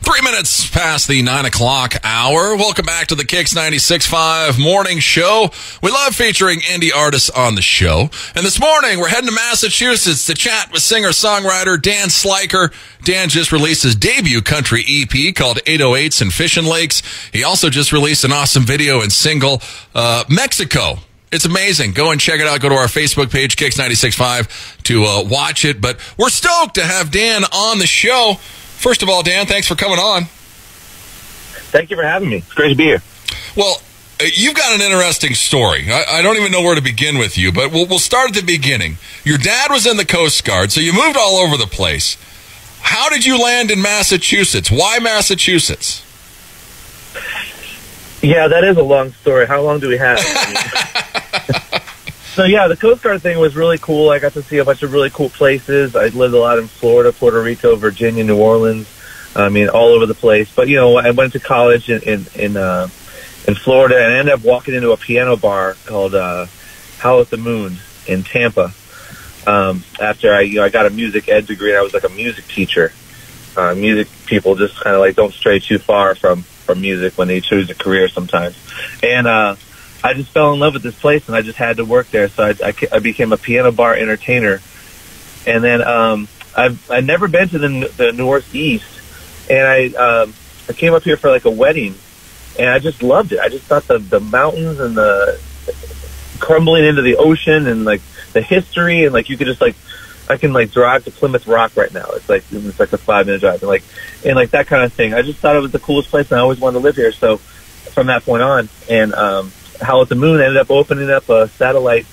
3 minutes past the 9 o'clock hour. Welcome back to the KIX 96.5 morning show. We love featuring indie artists on the show. And this morning, we're heading to Massachusetts to chat with singer-songwriter Dan Slyker. Dan just released his debut country EP called 808s and Fishin Lakes. He also just released an awesome video and single, Mexico. It's amazing. Go and check it out. Go to our Facebook page, KIX 96.5, to watch it. But we're stoked to have Dan on the show. First of all, Dan, thanks for coming on. Thank you for having me. It's great to be here. Well, you've got an interesting story. I don't even know where to begin with you, but we'll start at the beginning. Your dad was in the Coast Guard, so you moved all over the place. How did you land in Massachusetts? Why Massachusetts? Yeah, that is a long story. How long do we have? So, yeah, the Coast Guard thing was really cool. I got to see a bunch of really cool places. I lived a lot in Florida, Puerto Rico, Virginia, New Orleans. I mean, all over the place. But, you know, I went to college in Florida, and I ended up walking into a piano bar called Howl at the Moon in Tampa. After I got a music ed degree, and I was like a music teacher. Music people just kind of like don't stray too far from music when they choose a career sometimes. And I just fell in love with this place, and I just had to work there. So I became a piano bar entertainer. And then I've never been to the Northeast, and I came up here for like a wedding, and I just loved it. I just thought the mountains and the crumbling into the ocean and like the history, and like you could just like I can like drive to Plymouth Rock right now. It's like a 5-minute drive, and like that kind of thing. I just thought it was the coolest place, and I always wanted to live here. So from that point on, and Howl at the Moon ended up opening up a satellite,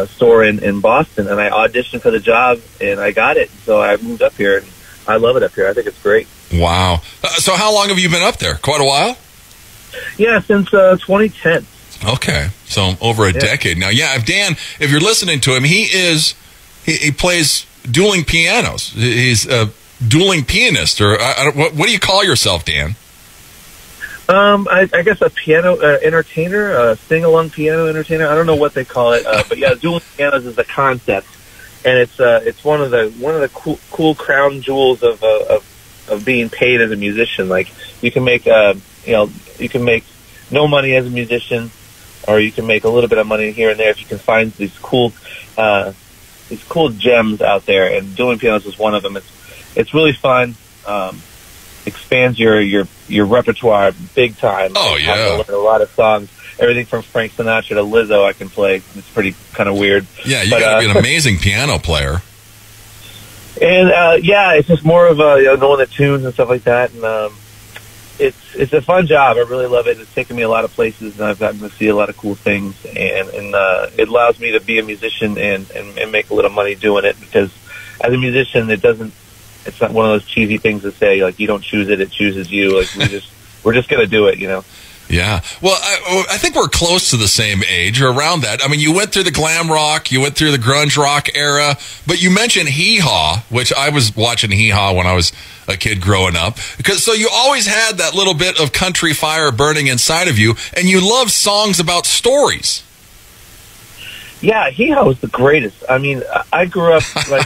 store in Boston, and I auditioned for the job, and I got it. So I moved up here, and I love it up here. I think it's great. Wow. So how long have you been up there? Quite a while? Yeah, since 2010. Okay, so over a decade now. Yeah, if you're listening to him, he plays dueling pianos. He's a dueling pianist, or what do you call yourself, Dan? I guess a piano entertainer, a sing-along piano entertainer. I don't know what they call it, but yeah, dueling pianos is the concept, and it's one of the cool crown jewels of being paid as a musician. Like you can make you can make no money as a musician, or you can make a little bit of money here and there if you can find these cool gems out there. And dueling pianos is one of them. It's really fun. Expands your repertoire big time. Oh yeah, I learn a lot of songs. Everything from Frank Sinatra to Lizzo, I can play. It's pretty kind of weird. Yeah, you got to be an amazing piano player. And it's just more of knowing the tunes and stuff like that. And it's a fun job. I really love it. It's taken me a lot of places, and I've gotten to see a lot of cool things. And it allows me to be a musician and make a little money doing it, because as a musician, it's not one of those cheesy things to say, like, you don't choose it, it chooses you. Like, we're just going to do it, you know? Yeah. Well, I think we're close to the same age, or around that. I mean, you went through the glam rock, you went through the grunge rock era, but you mentioned hee-haw, which I was watching hee-haw when I was a kid growing up. So you always had that little bit of country fire burning inside of you, and you love songs about stories. Yeah, hee-haw was the greatest. I mean, I grew up, my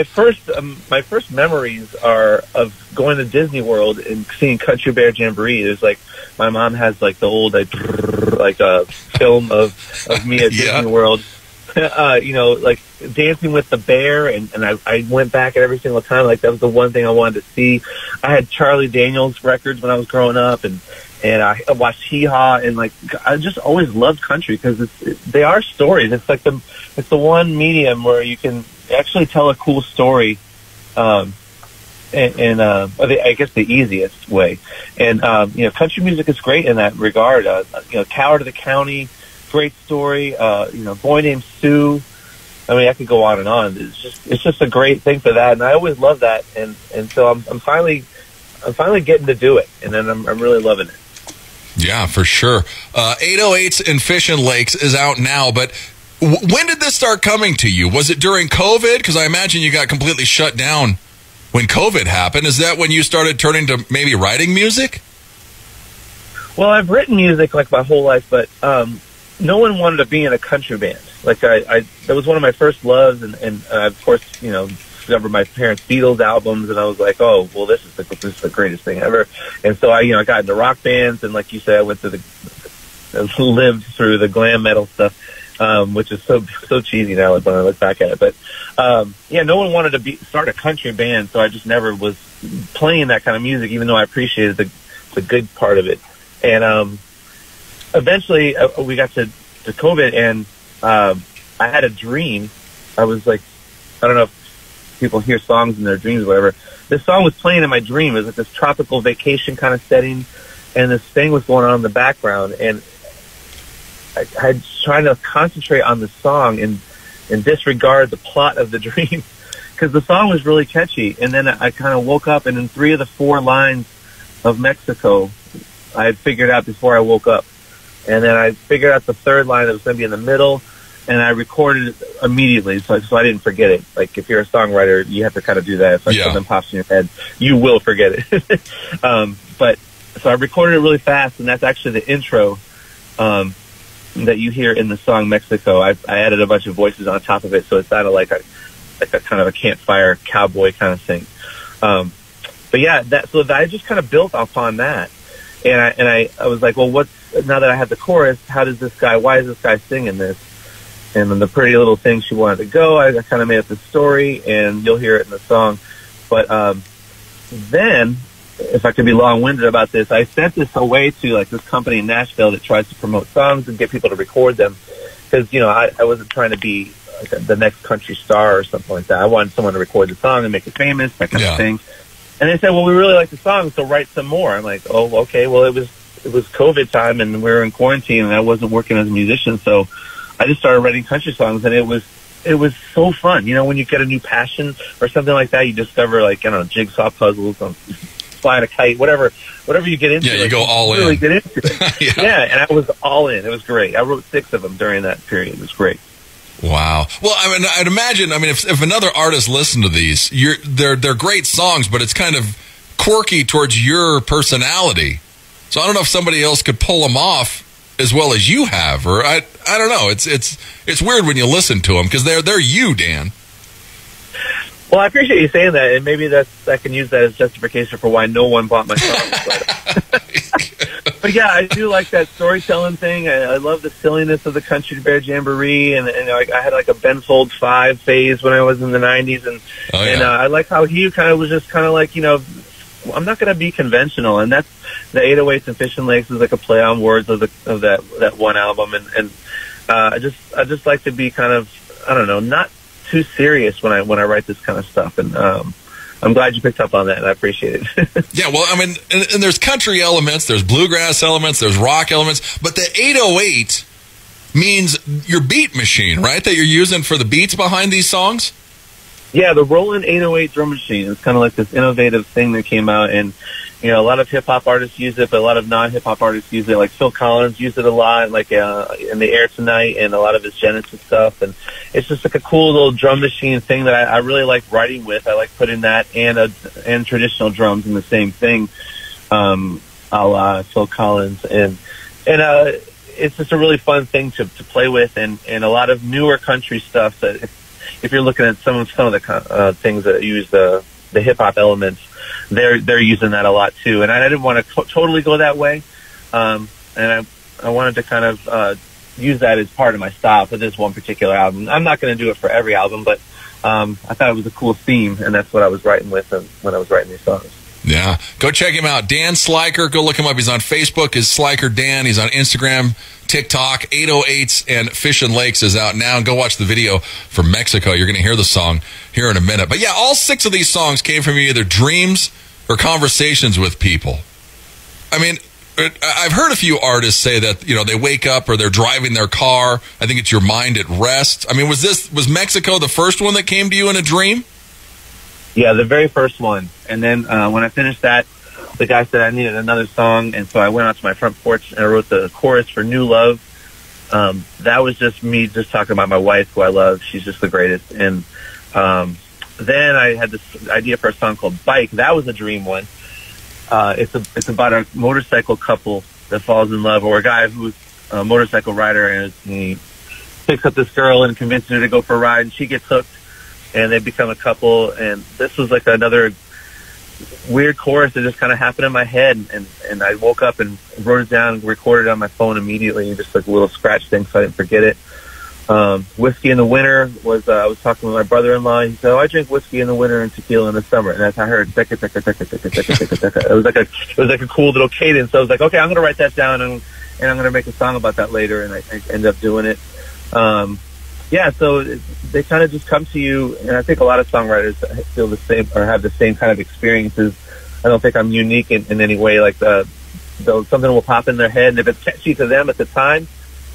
first memories are of going to Disney World and seeing Country Bear Jamboree. There's like, my mom has like the old like a film of me at Disney World, like dancing with the bear, and I went back at every single time. Like that was the one thing I wanted to see. I had Charlie Daniels records when I was growing up, and I watched hee-haw, and like I just always loved country because they are stories. It's like it's the one medium where you can actually tell a cool story, I guess the easiest way. And country music is great in that regard. Tower to the County, great story. Boy Named Sue. I mean, I could go on and on. It's just a great thing for that, and I always love that. And so I'm finally getting to do it, and then I'm really loving it. Yeah, for sure. 808s and Fishin Lakes is out now, but when did this start coming to you? Was it during COVID? Because I imagine you got completely shut down when COVID happened. Is that when you started turning to maybe writing music? Well, I've written music like my whole life, but no one wanted to be in a country band. Like that was one of my first loves, and of course, discovered my parents' Beatles albums, and I was like, oh, well, this is the greatest thing ever. And so I got into rock bands, and like you said, I went to lived through the glam metal stuff, which is so cheesy now when I look back at it. But no one wanted to start a country band, so I just never was playing that kind of music, even though I appreciated the good part of it. And eventually we got to COVID, and I had a dream. I was like, I don't know if people hear songs in their dreams or whatever. This song was playing in my dream. It was like this tropical vacation kind of setting, and this thing was going on in the background, and I was trying to concentrate on the song and disregard the plot of the dream, because the song was really catchy. And then I kind of woke up, and in 3 of the 4 lines of Mexico, I had figured out before I woke up. And then I figured out the 3rd line that was going to be in the middle, and I recorded it immediately, so I didn't forget it. Like, if you're a songwriter, you have to kind of do that. If something pops in your head, you will forget it. But so I recorded it really fast, and that's actually the intro that you hear in the song Mexico. I added a bunch of voices on top of it, so it sounded like a kind of a campfire cowboy kind of thing. But yeah, so I just kind of built upon that, and I was like, well, now that I have the chorus, why is this guy singing this? And then the pretty little thing she wanted to go, I kind of made up the story, and you'll hear it in the song. But then, if I could be long-winded about this, I sent this away to like this company in Nashville that tries to promote songs and get people to record them. Because, I wasn't trying to be like the next country star or something like that. I wanted someone to record the song and make it famous, that kind of thing. And they said, well, we really like the song, so write some more. I'm like, oh, okay. Well, it was COVID time, and we were in quarantine, and I wasn't working as a musician, so I just started writing country songs, and it was so fun. When you get a new passion or something like that, you discover, like, jigsaw puzzles, flying a kite, whatever you get into. Yeah, you go all in. Really get into it. Yeah, and I was all in. It was great. I wrote 6 of them during that period. It was great. Wow. Well, I'd imagine, if another artist listened to these, they're great songs, but it's kind of quirky towards your personality. So I don't know if somebody else could pull them off as well as you have, or I don't know. It's weird when you listen to them, because they're you, Dan. Well, I appreciate you saying that, and maybe I can use that as justification for why no one bought my songs. But yeah, I do like that storytelling thing. I love the silliness of the Country Bear Jamboree, and I had like a Ben Folds 5 phase when I was in the 90s, and I like how he kind of was just kind of like, I'm not going to be conventional, and that's the 808s and Fishin' Lakes is like a play on words of that one album, and I just like to be kind of, I don't know, not too serious when I write this kind of stuff, and I'm glad you picked up on that, and I appreciate it. Yeah, well, and there's country elements, there's bluegrass elements, there's rock elements, but the 808 means your beat machine, right, that you're using for the beats behind these songs? Yeah, the Roland 808 drum machine is kind of like this innovative thing that came out, and a lot of hip-hop artists use it, but a lot of non-hip-hop artists use it. Like Phil Collins used it a lot, like in The Air Tonight, and a lot of his Genesis stuff. And it's just like a cool little drum machine thing that I really like writing with. I like putting that and traditional drums in the same thing, a la Phil Collins. And it's just a really fun thing to play with, and a lot of newer country stuff that if you're looking at some of the things that use the hip-hop elements, they're using that a lot too, and I didn't want to totally go that way, and I wanted to kind of use that as part of my style for this one particular album. I'm not going to do it for every album, but I thought it was a cool theme, and that's what I was writing with when I was writing these songs. Yeah, go check him out, Dan Slyker. Go look him up. He's on Facebook as Slyker Dan. He's on Instagram, TikTok. 808s and Fishin' Lakes is out now. Go watch the video from Mexico. You're going to hear the song here in a minute. But yeah, all 6 of these songs came from either dreams or conversations with people. I've heard a few artists say that, they wake up or they're driving their car. I think it's your mind at rest. Was Mexico the first one that came to you in a dream? Yeah, the very first one. And then when I finished that, the guy said I needed another song, and so I went out to my front porch and I wrote the chorus for New Love. That was just me just talking about my wife, who I love. She's just the greatest. And then I had this idea for a song called Bike. That was a dream one. It's about a motorcycle couple that falls in love, or a guy who's a motorcycle rider, and he picks up this girl and convinces her to go for a ride, and she gets hooked. and they become a couple. And this was like another weird chorus that just kind of happened in my head, and I woke up and wrote it down and recorded it on my phone immediately, just like a little scratch thing so I didn't forget it. Whiskey in the winter was, I was talking with my brother-in-law. He said, "Oh, I drink whiskey in the winter and tequila in the summer." And that's how I heard, "Tekka, tekka, tekka, tekka, tekka, tekka, tekka." It was like a cool little cadence. So I was like, okay, I'm going to write that down, and I'm going to make a song about that later. And I ended up doing it. Yeah, so they kind of just come to you, and I think a lot of songwriters feel the same or have the same kind of experiences. I don't think I'm unique in any way. Like something will pop in their head, and if it's catchy to them at the time,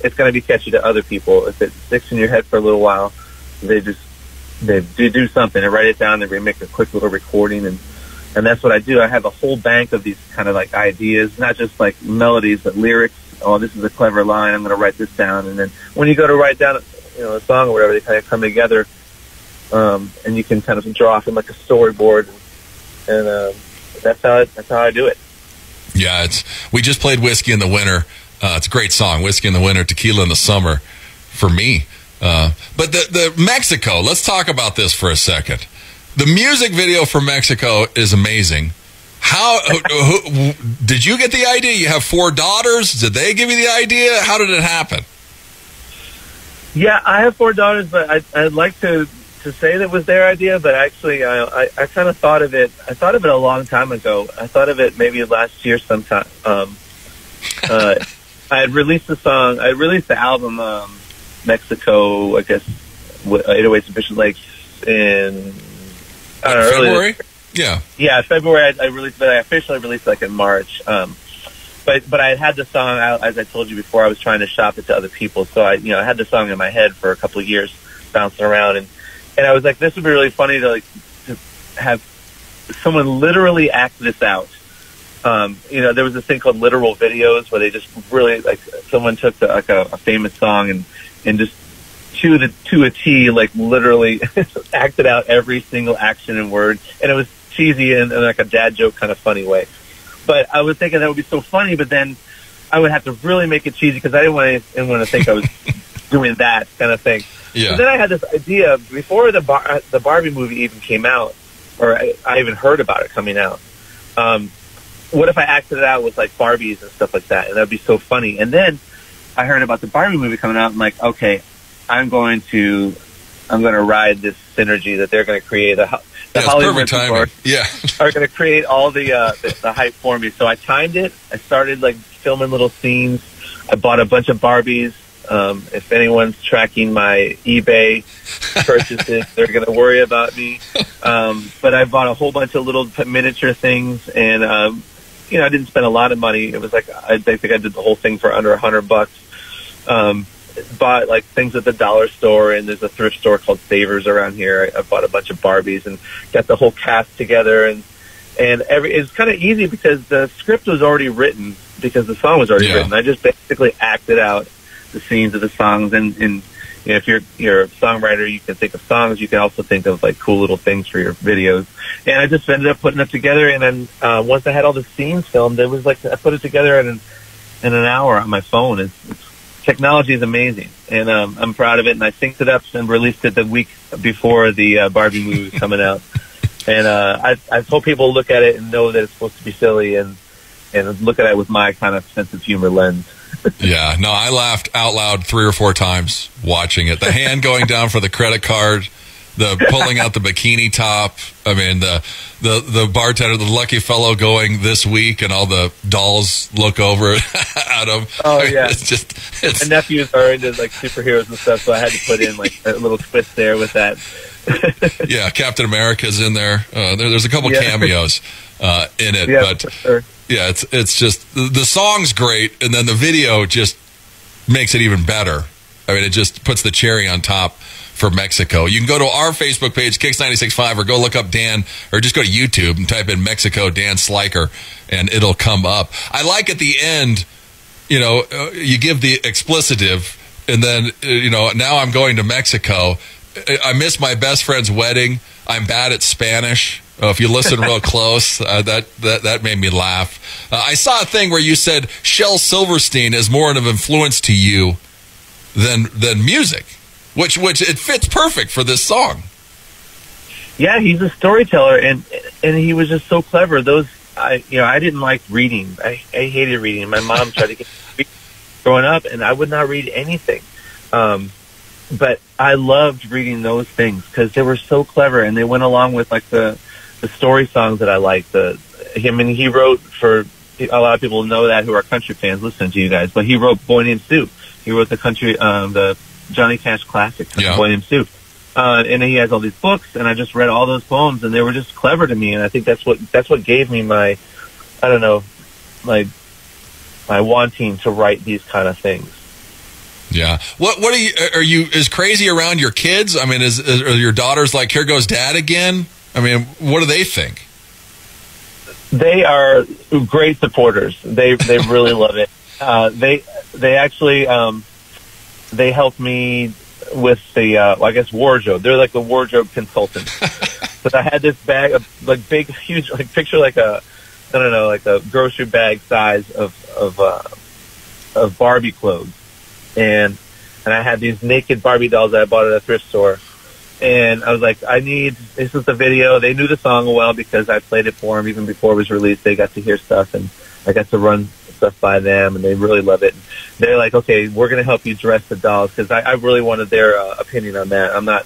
it's going to be catchy to other people. If it sticks in your head for a little while, they do something and write it down and they make a quick little recording, and that's what I do. I have a whole bank of these kind of like ideas, not just like melodies, but lyrics. Oh, this is a clever line, I'm going to write this down. And then when you go to write down a song or whatever, they kind of come together, and you can kind of draw from like a storyboard, and that's how I do it. Yeah, we just played Whiskey in the Winter. It's a great song, Whiskey in the Winter, Tequila in the Summer, for me. But the Mexico, let's talk about this for a second. The music video for Mexico is amazing. How did you get the idea? You have 4 daughters. Did they give you the idea? How did it happen? Yeah, I have 4 daughters, but I'd like to say that it was their idea, but actually I kind of thought of it. I thought of it a long time ago. I thought of it maybe last year sometime. I had released the song. I released the album Mexico, I guess, 808s and Fishin Lakes in February. Yeah, February. I released, but I officially released like in March. But I had the song out, as I told you before. I was trying to shop it to other people, so I had the song in my head for a couple of years, bouncing around, and I was like, this would be really funny to have someone literally act this out. There was this thing called literal videos where they just really, like, someone took a famous song and just to a T, like, literally acted out every single action and word, and it was cheesy in like a dad joke kind of funny way. But I was thinking that would be so funny, but then I would have to really make it cheesy because I didn't want to think I was doing that kind of thing. Yeah. So then I had this idea before the Barbie movie even came out, or I even heard about it coming out. What if I acted it out with like Barbies and stuff like that, and that'd be so funny. And then I heard about the Barbie movie coming out. I'm like, okay, I'm going to ride this synergy that they're going to create. The Hollywood people are going to create all the hype for me. So I timed it. I started like filming little scenes. I bought a bunch of Barbies. If anyone's tracking my eBay purchases, they're going to worry about me. But I bought a whole bunch of little miniature things, and I didn't spend a lot of money. It was like I think I did the whole thing for under $100. Bought like things at the dollar store, and there's a thrift store called Savers around here. I bought a bunch of Barbies and got the whole cast together, and it's kind of easy because the script was already written because the song was already written. I just basically acted out the scenes of the songs, and if you're a songwriter, you can think of songs. You can also think of like cool little things for your videos. And I just ended up putting it together. And then once I had all the scenes filmed, it was like I put it together in an hour on my phone. Technology is amazing, and I'm proud of it. And I synced it up and released it the week before the Barbie movie was coming out. And I hope people look at it and know that it's supposed to be silly, and look at it with my kind of sense of humor lens. Yeah, no, I laughed out loud 3 or 4 times watching it. The hand going down for the credit card, the pulling out the bikini top. I mean, the bartender, the lucky fellow going this week, and all the dolls look over at him. Oh yeah, it's my nephews are into like superheroes and stuff, so I had to put in like a little twist there with that. Yeah, Captain America's in there. There's a couple cameos in it, but. Sure. Yeah, it's just the song's great, and then the video just makes it even better. I mean, it just puts the cherry on top for Mexico. You can go to our Facebook page, KIX 96.5, or go look up Dan, or just go to YouTube and type in Mexico Dan Slyker, and it'll come up. I like at the end, you give the explicitive, and then now I'm going to Mexico. I miss my best friend's wedding. I'm bad at Spanish. If you listen real close, that made me laugh. I saw a thing where you said Shel Silverstein is more of an influence to you than music, which it fits perfect for this song. Yeah, he's a storyteller, and he was just so clever. I didn't like reading. I hated reading. My mom tried to get me growing up, and I would not read anything. But I loved reading those things because they were so clever, and they went along with like the story songs that I liked. He wrote for a lot of people know that who are country fans listening to you guys, but he wrote Boy Named Sue. He wrote the Johnny Cash classic, Boy Named Sue. And he has all these books, and I just read all those poems, and they were just clever to me. And I think that's what gave me my my wanting to write these kind of things. Yeah. What are you as crazy around your kids? I mean, are your daughters like, here goes dad again? I mean, what do they think? They are great supporters. They really love it. They actually they helped me with the wardrobe. They're like the wardrobe consultant. But I had this bag of like big, huge, like picture like a grocery bag size of Barbie clothes, and I had these naked Barbie dolls that I bought at a thrift store. And I was like, this is the video. They knew the song well because I played it for them even before it was released. They got to hear stuff, and I got to run stuff by them, and they really love it. They're like, okay, we're going to help you dress the dolls, because I really wanted their opinion on that.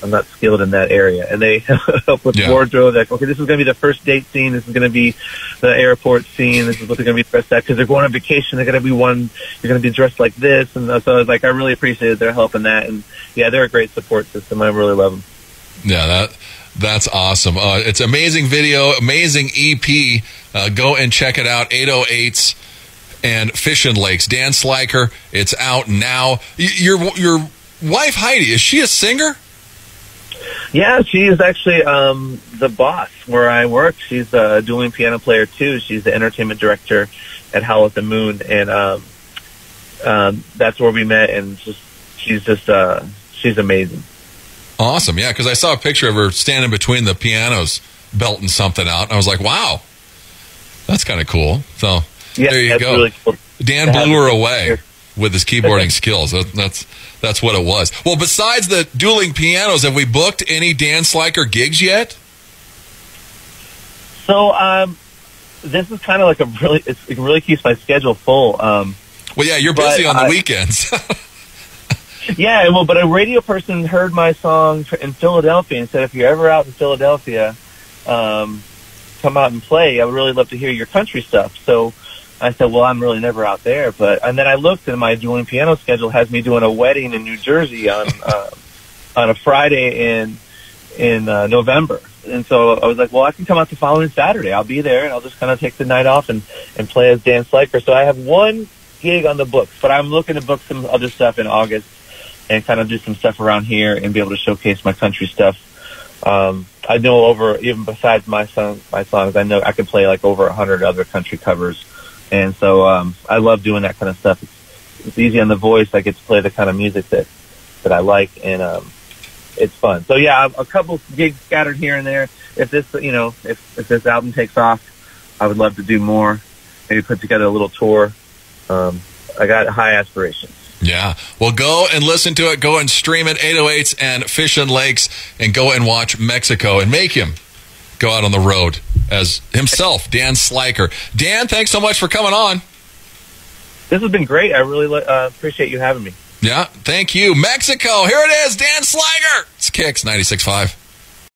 I'm not skilled in that area. And they help with wardrobe. Like, okay, this is going to be the first date scene. This is going to be the airport scene. This is what they're going to be dressed at, because they're going on vacation. They're going to be you're going to be dressed like this. And so I was like, I really appreciated their help in that. And yeah, they're a great support system. I really love them. Yeah, that's awesome. It's amazing video, amazing EP. Go and check it out. 808s and Fishin Lakes. Dan Slyker. It's out now. Your wife Heidi, is she a singer? Yeah, she is actually the boss where I work. She's a dueling piano player too. She's the entertainment director at Howl at the Moon, and that's where we met. And she's amazing. Awesome, yeah. Because I saw a picture of her standing between the pianos, belting something out, and I was like, "Wow, that's kind of cool." So there you go. Really cool. Dan blew her away with his keyboarding skills. That's what it was. Well, besides the dueling pianos, have we booked any Dan Slyker gigs yet? So this is kind of like it really keeps my schedule full. Well, yeah, you're busy on the weekends. Yeah, well, but a radio person heard my song in Philadelphia and said, if you're ever out in Philadelphia, come out and play. I would really love to hear your country stuff. So I said, well, I'm really never out there. And then I looked, and my dueling piano schedule has me doing a wedding in New Jersey on a Friday in November. And so I was like, well, I can come out the following Saturday. I'll be there, and I'll just kind of take the night off and play as Dan Slyker. So I have one gig on the books, but I'm looking to book some other stuff in August and kind of do some stuff around here and be able to showcase my country stuff. I know even besides my songs, I know I can play like over 100 other country covers. And so I love doing that kind of stuff. It's easy on the voice. I get to play the kind of music that I like, and it's fun. So yeah, a couple gigs scattered here and there. If this, if this album takes off, I would love to do more. Maybe put together a little tour. I got high aspirations. Yeah. Well, go and listen to it. Go and stream it, 808s and Fishin Lakes, and go and watch Mexico and make him go out on the road as himself, Dan Slyker. Dan, thanks so much for coming on. This has been great. I really appreciate you having me. Yeah, thank you. Mexico, here it is, Dan Slyker. It's KIX 96.5.